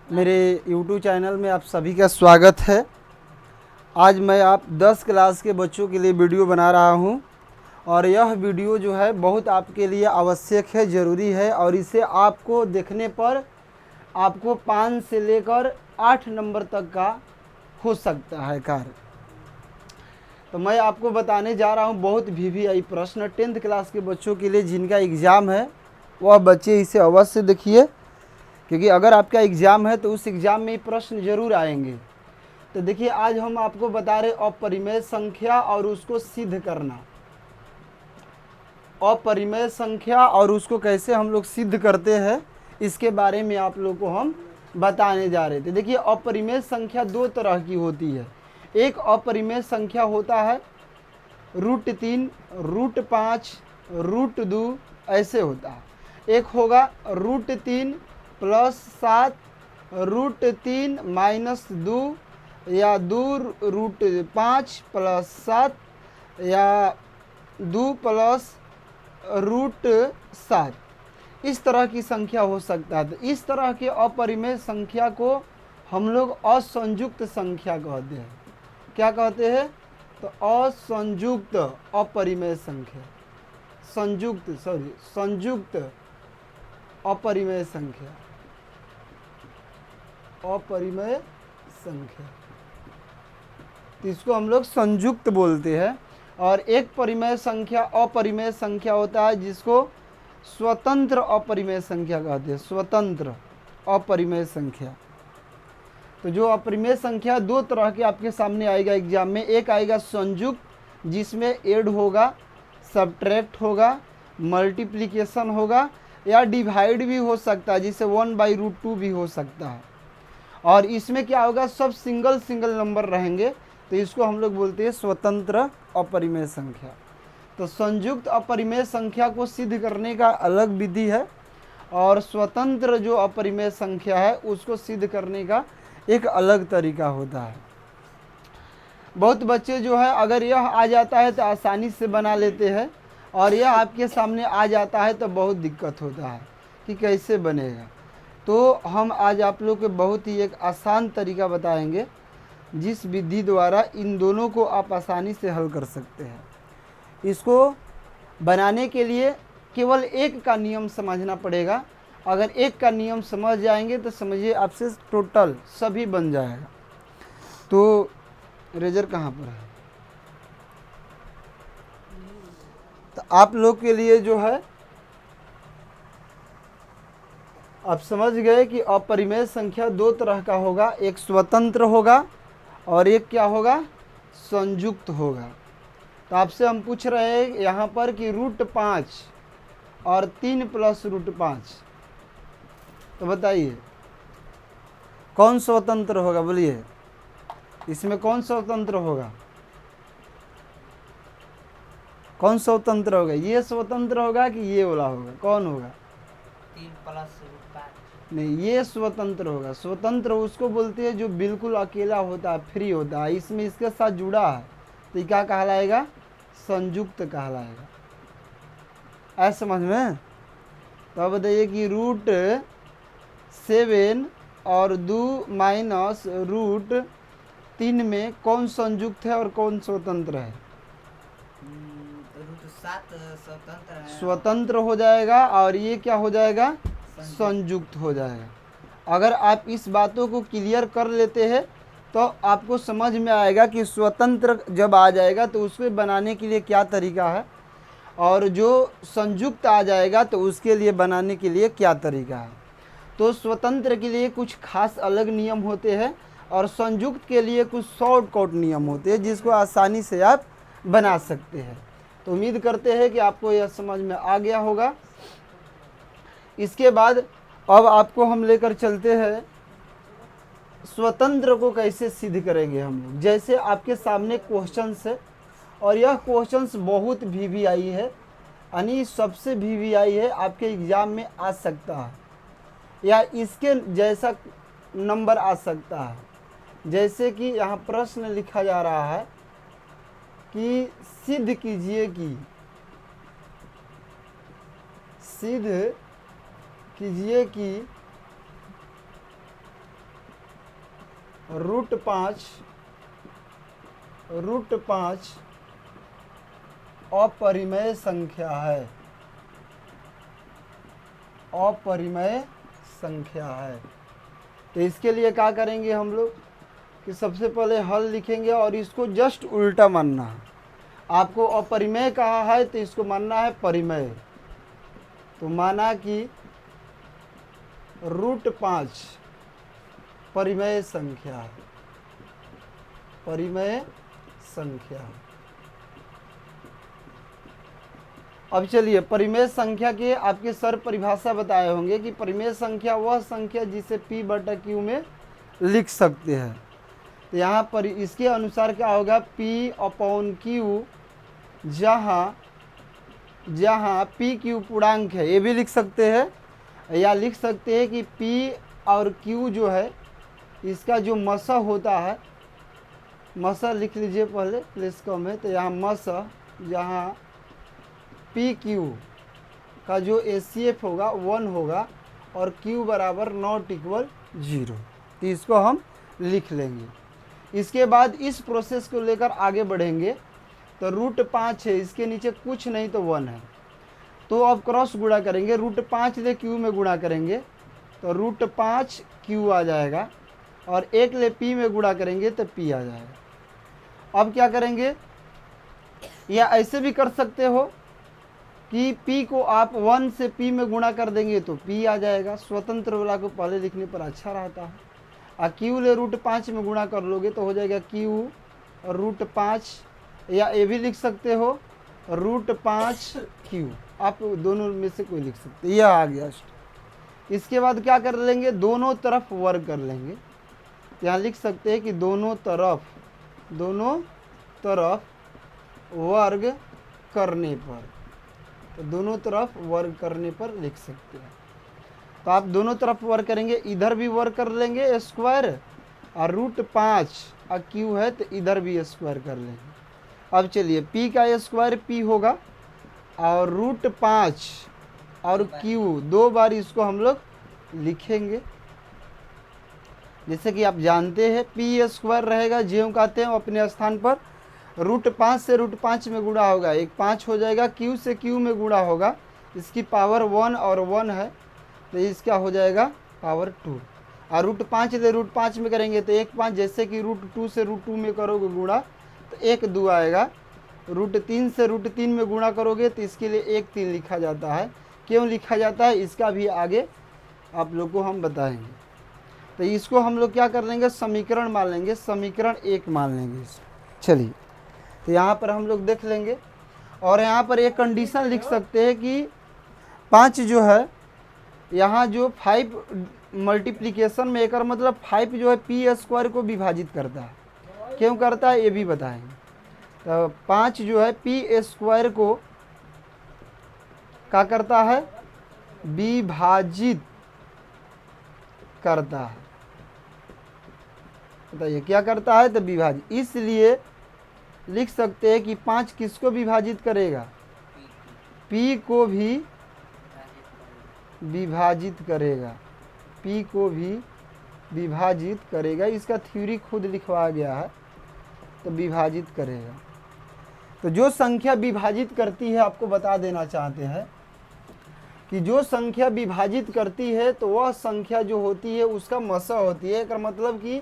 मेरे YouTube channel में आप सभी का स्वागत है। आज मैं आप 10 क्लास के बच्चों के लिए वीडियो बना रहा हूं और यह वीडियो जो है बहुत आपके लिए आवश्यक है, ज़रूरी है और इसे आपको देखने पर आपको 5 से लेकर 8 नंबर तक का हो सकता है कार्य। तो मैं आपको बताने जा रहा हूं बहुत VVI प्रश्न 10th क्लास के बच्चों के लिए जिनका एग्ज़ाम है, वह बच्चे इसे अवश्य देखिए, क्योंकि अगर आपका एग्ज़ाम है तो उस एग्ज़ाम में प्रश्न जरूर आएंगे। तो देखिए, आज हम आपको बता रहे अपरिमेय संख्या और उसको सिद्ध करना। अपरिमेय संख्या और उसको कैसे हम लोग सिद्ध करते हैं, इसके बारे में आप लोग को हम बताने जा रहे थे। देखिए, अपरिमेय संख्या दो तरह की होती है। एक अपरिमेय संख्या होता है √3, √5, √2 ऐसे होता है। एक होगा √3 + 7, √3 - 2 या 2 √5 + 7 या 2 + √7, इस तरह की संख्या हो सकता है। तो इस तरह के अपरिमेय संख्या को हम लोग असंयुक्त संख्या कहते हैं। क्या कहते हैं? तो असंयुक्त अपरिमेय संख्या, संयुक्त अपरिमेय संख्या, अपरिमेय संख्या, तो इसको हम लोग संयुक्त बोलते हैं। और एक परिमेय संख्या अपरिमेय संख्या होता है जिसको स्वतंत्र अपरिमेय संख्या कहते हैं। स्वतंत्र अपरिमेय संख्या। तो जो अपरिमेय संख्या दो तरह के आपके सामने आएगा एग्जाम में। एक आएगा संयुक्त, जिसमें ऐड होगा, सब्ट्रैक्ट होगा, मल्टीप्लिकेशन होगा या डिवाइड भी हो सकता है, जिसे 1/√2 भी हो सकता है। और इसमें क्या होगा, सब सिंगल नंबर रहेंगे, तो इसको हम लोग बोलते हैं स्वतंत्र अपरिमेय संख्या। तो संयुक्त अपरिमेय संख्या को सिद्ध करने का अलग विधि है और स्वतंत्र जो अपरिमेय संख्या है उसको सिद्ध करने का एक अलग तरीका होता है। बहुत बच्चे जो है, अगर यह आ जाता है तो आसानी से बना लेते हैं और यह आपके सामने आ जाता है तो बहुत दिक्कत होता है कि कैसे बनेगा। तो हम आज आप लोग को बहुत ही एक आसान तरीका बताएंगे जिस विधि द्वारा इन दोनों को आप आसानी से हल कर सकते हैं। इसको बनाने के लिए केवल एक का नियम समझना पड़ेगा। अगर एक का नियम समझ जाएंगे तो समझिए आपसे टोटल सभी बन जाएगा। तो रेजर कहाँ पर है? तो आप लोग के लिए जो है, आप समझ गए कि अपरिमेय संख्या दो तरह का होगा। एक स्वतंत्र होगा और एक क्या होगा, संयुक्त होगा। तो आपसे हम पूछ रहे हैं यहाँ पर कि √5 और 3 + √5, तो बताइए कौन स्वतंत्र होगा? बोलिए, इसमें कौन स्वतंत्र होगा? कौन स्वतंत्र होगा? ये स्वतंत्र होगा कि ये वाला होगा? कौन होगा? 3 + √5। नहीं, ये स्वतंत्र होगा। स्वतंत्र उसको बोलते हैं जो बिल्कुल अकेला होता है, फ्री होता है, इसमें इसके साथ जुड़ा है, तो ये क्या कहलाएगा? संयुक्त कहलाएगा। ऐसा समझ में? तो अब बताइए कि √7 और 2 - √3 में कौन संयुक्त है और कौन स्वतंत्र है? √7 स्वतंत्र है। स्वतंत्र हो जाएगा और ये क्या हो जाएगा? संयुक्त हो जाएगा। अगर आप इस बातों को क्लियर कर लेते हैं तो आपको समझ में आएगा कि स्वतंत्र जब आ जाएगा तो उसको बनाने के लिए क्या तरीका है और जो संयुक्त आ जाएगा तो उसके लिए बनाने के लिए क्या तरीका है। तो स्वतंत्र के लिए कुछ खास अलग नियम होते हैं और संयुक्त के लिए कुछ शॉर्टकट नियम होते हैं जिसको आसानी से आप बना सकते हैं। तो उम्मीद करते हैं कि आपको यह समझ में आ गया होगा। इसके बाद अब आपको हम लेकर चलते हैं स्वतंत्र को कैसे सिद्ध करेंगे हम लोग। जैसे आपके सामने क्वेश्चंस है और यह क्वेश्चंस बहुत VVI है, यानी सबसे VVI है, आपके एग्जाम में आ सकता है या इसके जैसा नंबर आ सकता है। जैसे कि यहाँ प्रश्न लिखा जा रहा है कि सिद्ध कीजिए कि रूट 5 अपरिमेय संख्या है, अपरिमेय संख्या है। तो इसके लिए क्या करेंगे हम लोग कि सबसे पहले हल लिखेंगे और इसको जस्ट उल्टा मानना है। आपको अपरिमेय कहा है तो इसको मानना है परिमेय। तो माना कि रूट 5 परिमेय संख्या है, परिमेय संख्या है। अब चलिए परिमेय संख्या के आपके सर परिभाषा बताए होंगे कि परिमेय संख्या वह संख्या जिसे P/Q में लिख सकते हैं। तो यहाँ पर इसके अनुसार क्या होगा, P/Q जहाँ PQ पूर्णांक है, ये भी लिख सकते हैं, या लिख सकते हैं कि P और Q जो है इसका जो मसा होता है, मसा लिख लीजिए पहले, प्लेस कम है। तो यहाँ मसा जहाँ PQ का जो HCF होगा 1 होगा और Q बराबर ≠ 0, तो इसको हम लिख लेंगे। इसके बाद इस प्रोसेस को लेकर आगे बढ़ेंगे। तो रूट 5 है, इसके नीचे कुछ नहीं तो 1 है, तो अब क्रॉस गुणा करेंगे, रूट 5 ले Q में गुणा करेंगे तो रूट 5 Q आ जाएगा, और 1 ले P में गुणा करेंगे तो P आ जाएगा। अब क्या करेंगे, या ऐसे भी कर सकते हो कि P को आप 1 से P में गुणा कर देंगे तो P आ जाएगा। स्वतंत्र वाला को पहले लिखने पर अच्छा रहता है। और Q ले रूट 5 में गुणा कर लोगे तो हो जाएगा Q और रूट 5, या ये भी लिख सकते हो रूट 5Q, आप दोनों में से कोई लिख सकते, यह आ गया। इसके बाद क्या कर लेंगे, दोनों तरफ वर्ग कर लेंगे। यहाँ लिख सकते हैं कि दोनों तरफ वर्ग करने पर, तो दोनों तरफ वर्ग करने पर लिख सकते हैं। तो आप दोनों तरफ वर्ग करेंगे, इधर भी वर्ग कर लेंगे स्क्वायर, और रूट 5 और Q है तो इधर भी स्क्वायर कर लेंगे। अब चलिए P का स्क्वायर P होगा, और रूट 5 और Q 2 बार इसको हम लोग लिखेंगे। जैसे कि आप जानते हैं P स्क्वायर रहेगा, ज्यों कहते हैं अपने स्थान पर, रूट 5 से रूट 5 में गुणा होगा, एक 5 हो जाएगा, Q से Q में गुणा होगा, इसकी पावर 1 और 1 है, तो इसका हो जाएगा पावर 2। और रूट 5 ले रूट 5 में करेंगे तो 1 5, जैसे कि रूट 2 से रूट 2 में करोगे गुणा तो 1 2 आएगा। रूट 3 से रूट 3 में गुणा करोगे तो इसके लिए 1 3 लिखा जाता है। क्यों लिखा जाता है इसका भी आगे आप लोग को हम बताएंगे। तो इसको हम लोग क्या कर लेंगे, समीकरण मान लेंगे, समीकरण 1 मान लेंगे इसको। चलिए तो यहाँ पर हम लोग देख लेंगे, और यहाँ पर एक कंडीशन लिख सकते हैं कि 5 जो है, यहाँ जो 5 मल्टीप्लिकेशन में, एक मतलब 5 जो है P स्क्वायर को विभाजित करता है। क्यों करता है ये भी बताएंगे। तो 5 जो है P स्क्वायर को क्या करता है, विभाजित करता है। बताइए क्या करता है, तो विभाजित। इसलिए लिख सकते हैं कि 5 किसको विभाजित करेगा, P को भी विभाजित करेगा, P को भी विभाजित करेगा। इसका थ्योरी खुद लिखवाया गया है, तो विभाजित करेगा। तो जो संख्या विभाजित करती है, आपको बता देना चाहते हैं कि जो संख्या विभाजित करती है तो वह संख्या जो होती है उसका मसा होती है। इसका मतलब कि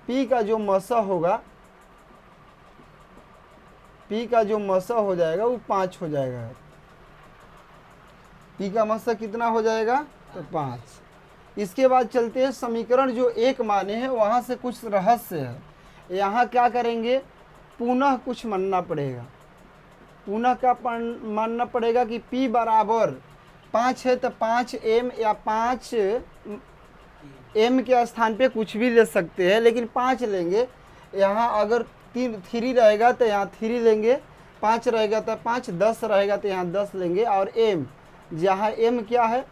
P का जो मसा होगा, P का जो मसा हो जाएगा वो 5 हो जाएगा। P का मसा कितना हो जाएगा, तो 5। इसके बाद चलते हैं समीकरण जो 1 माने हैं, वहाँ से कुछ रहस्य है। यहाँ क्या करेंगे, पुनः कुछ मानना पड़ेगा। पुनः क्या मानना पड़ेगा कि P बराबर 5 है तो 5m या 5m के स्थान पे कुछ भी ले सकते हैं, लेकिन 5 लेंगे। यहाँ अगर 3 रहेगा तो यहाँ 3 लेंगे, 5 रहेगा तो 5, 10 रहेगा तो यहाँ 10 लेंगे। और m, जहाँ m क्या है,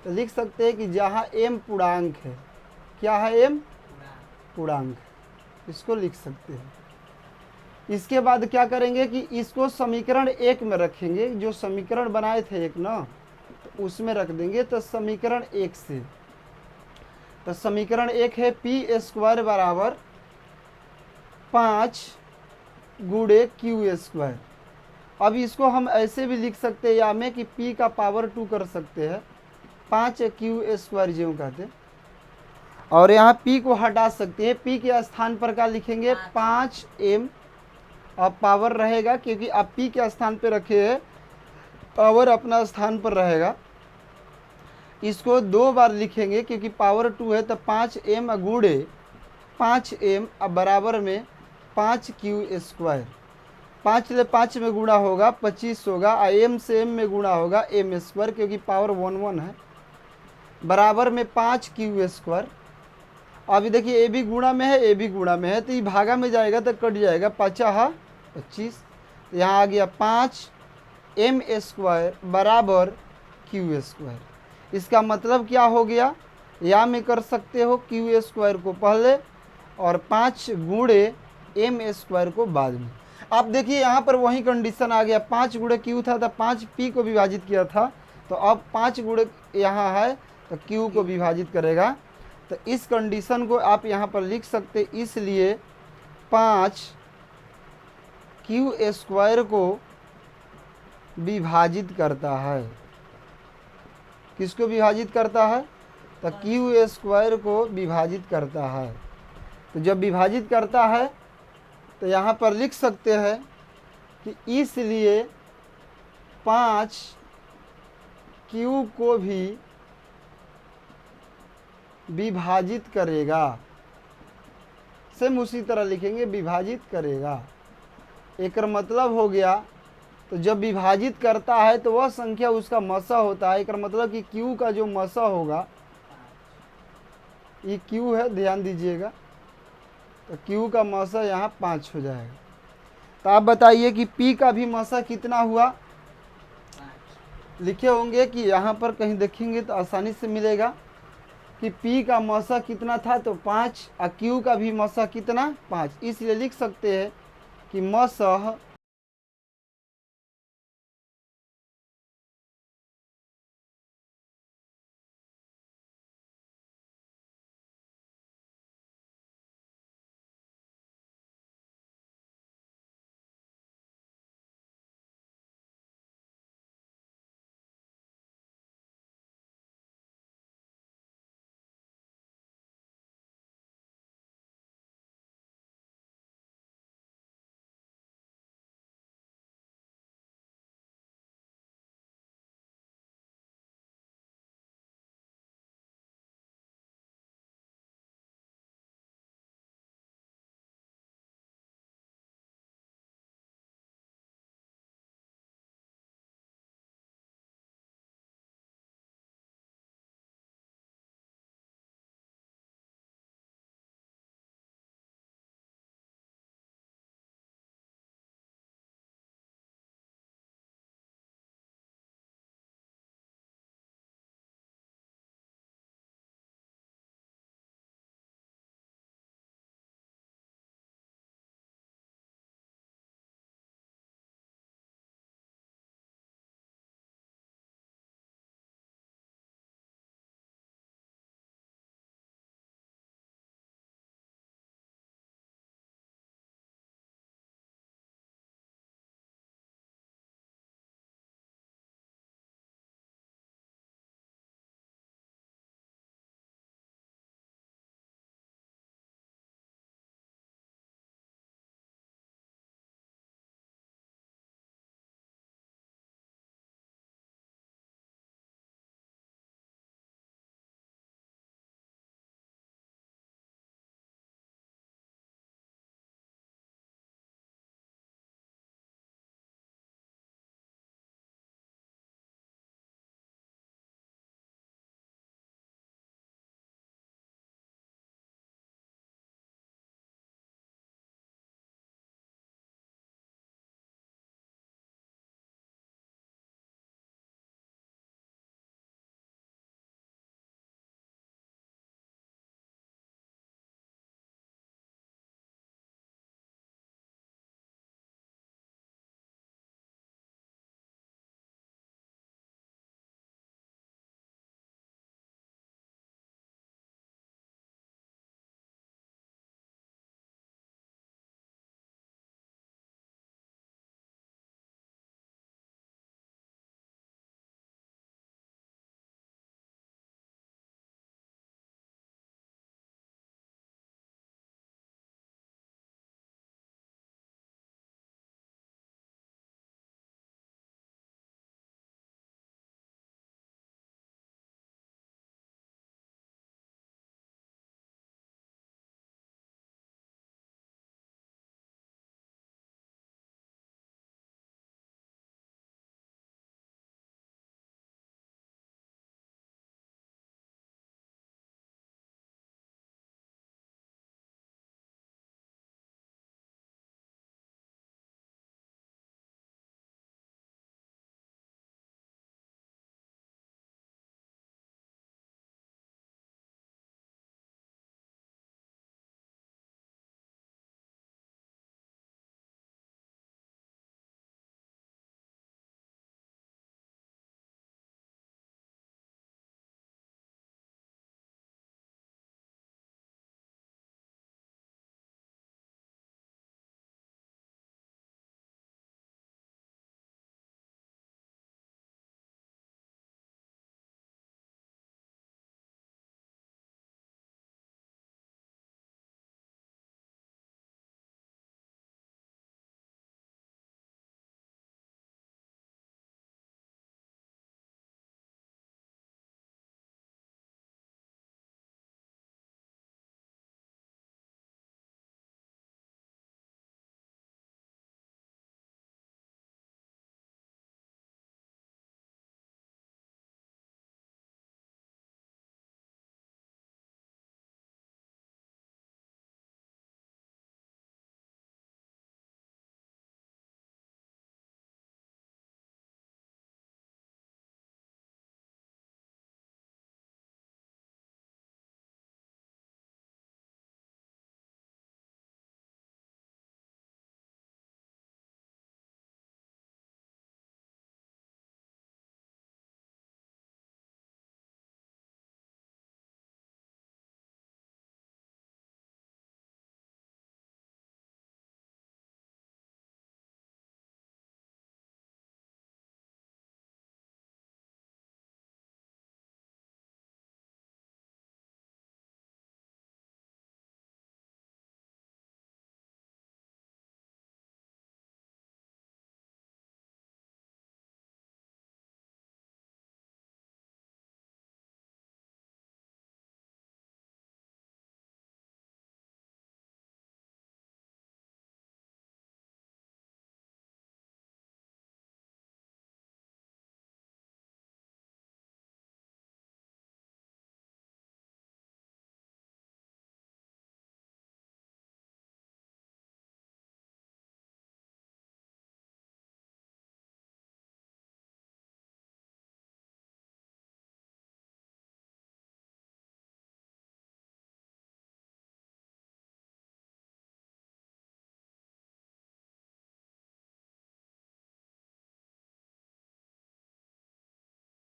तो लिख सकते हैं कि जहाँ m पूर्णांक है, क्या है, m पूर्णांक, इसको लिख सकते हैं। इसके बाद क्या करेंगे कि इसको समीकरण 1 में रखेंगे, जो समीकरण बनाए थे एक ना, तो उसमें रख देंगे। तो समीकरण 1 से तो समीकरण 1 है पी स्क्वायर बराबर 5 गुणे क्यू स्क्वायर। अब इसको हम ऐसे भी लिख सकते हैं या में कि p का पावर 2 कर सकते हैं, 5 क्यू स्क्वायर ज्यों कहते हैं। और यहाँ p को हटा सकते हैं, p के स्थान पर क्या लिखेंगे 5m, अब पावर रहेगा क्योंकि आप p के स्थान पर रखे हैं, पावर अपना स्थान पर रहेगा। इसको 2 बार लिखेंगे क्योंकि पावर 2 है, तो 5m गुणे 5m अब बराबर में 5 क्यू स्क्वायर। 5 ले 5 में गुणा होगा 25 होगा, और m से m में गुणा होगा m स्क्वायर क्योंकि पावर 1 है, बराबर में 5 क्यू स्क्वायर। अभी देखिए a भी गुणा में है, a भी गुणा में है, तो ये भागा में जाएगा तो कट जाएगा, 5 25, तो यहाँ आ गया 5m स्क्वायर बराबर क्यू स्क्वायर। इसका मतलब क्या हो गया, या में कर सकते हो क्यू स्क्वायर को पहले और 5 गुणे m स्क्वायर को बाद में। अब देखिए यहाँ पर वही कंडीशन आ गया, 5 गुणे क्यू था तो 5 p को विभाजित किया था, तो अब 5 गुणे यहाँ है तो q को विभाजित करेगा। तो इस कंडीशन को आप यहाँ पर लिख सकते, इसलिए 5 क्यू स्क्वायर को विभाजित करता है। किसको विभाजित करता है, तो क्यू स्क्वायर को विभाजित करता है। तो जब विभाजित करता है तो यहाँ पर लिख सकते हैं कि इसलिए 5 क्यू को भी विभाजित करेगा। सेम उसी तरह लिखेंगे, विभाजित करेगा। एक मतलब हो गया, तो जब विभाजित करता है तो वह संख्या उसका मसा होता है। एक मतलब कि q का जो मसा होगा, ये q है, ध्यान दीजिएगा, तो q का मसा यहाँ 5 हो जाएगा। तो आप बताइए कि p का भी मसा कितना हुआ, लिखे होंगे कि यहाँ पर कहीं देखेंगे तो आसानी से मिलेगा कि p का मसा कितना था, तो 5, और q का भी मसा कितना 5। इसलिए लिख सकते हैं कि मसह